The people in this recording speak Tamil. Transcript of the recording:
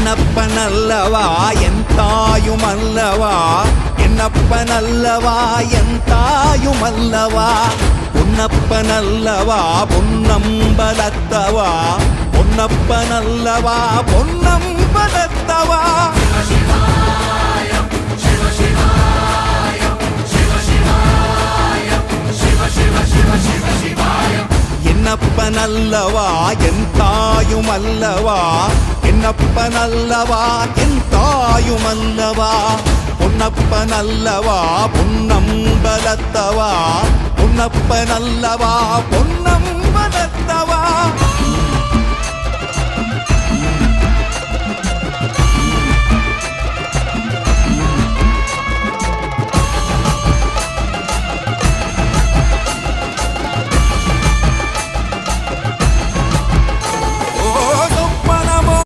என்னப்பனல்லவா என் தாயுமல்லவா, என்னப்பனல்லவா என் தாயுமல்லவா, பொன்னப்பனல்லவா பொன்னம்பலத்தவா, பொன்னப்பனல்லவா பொன்னம்பலத்தவா. என்னப்பனல்லவா என் தாயுமல்லவா, என்னப்பனல்லவா என் தாயுமல்லவா, பொன்னப்பனல்லவா பொன்னம்பலத்தவா, பொன்னப்பனல்லவா பொன்னம்பலத்தவா.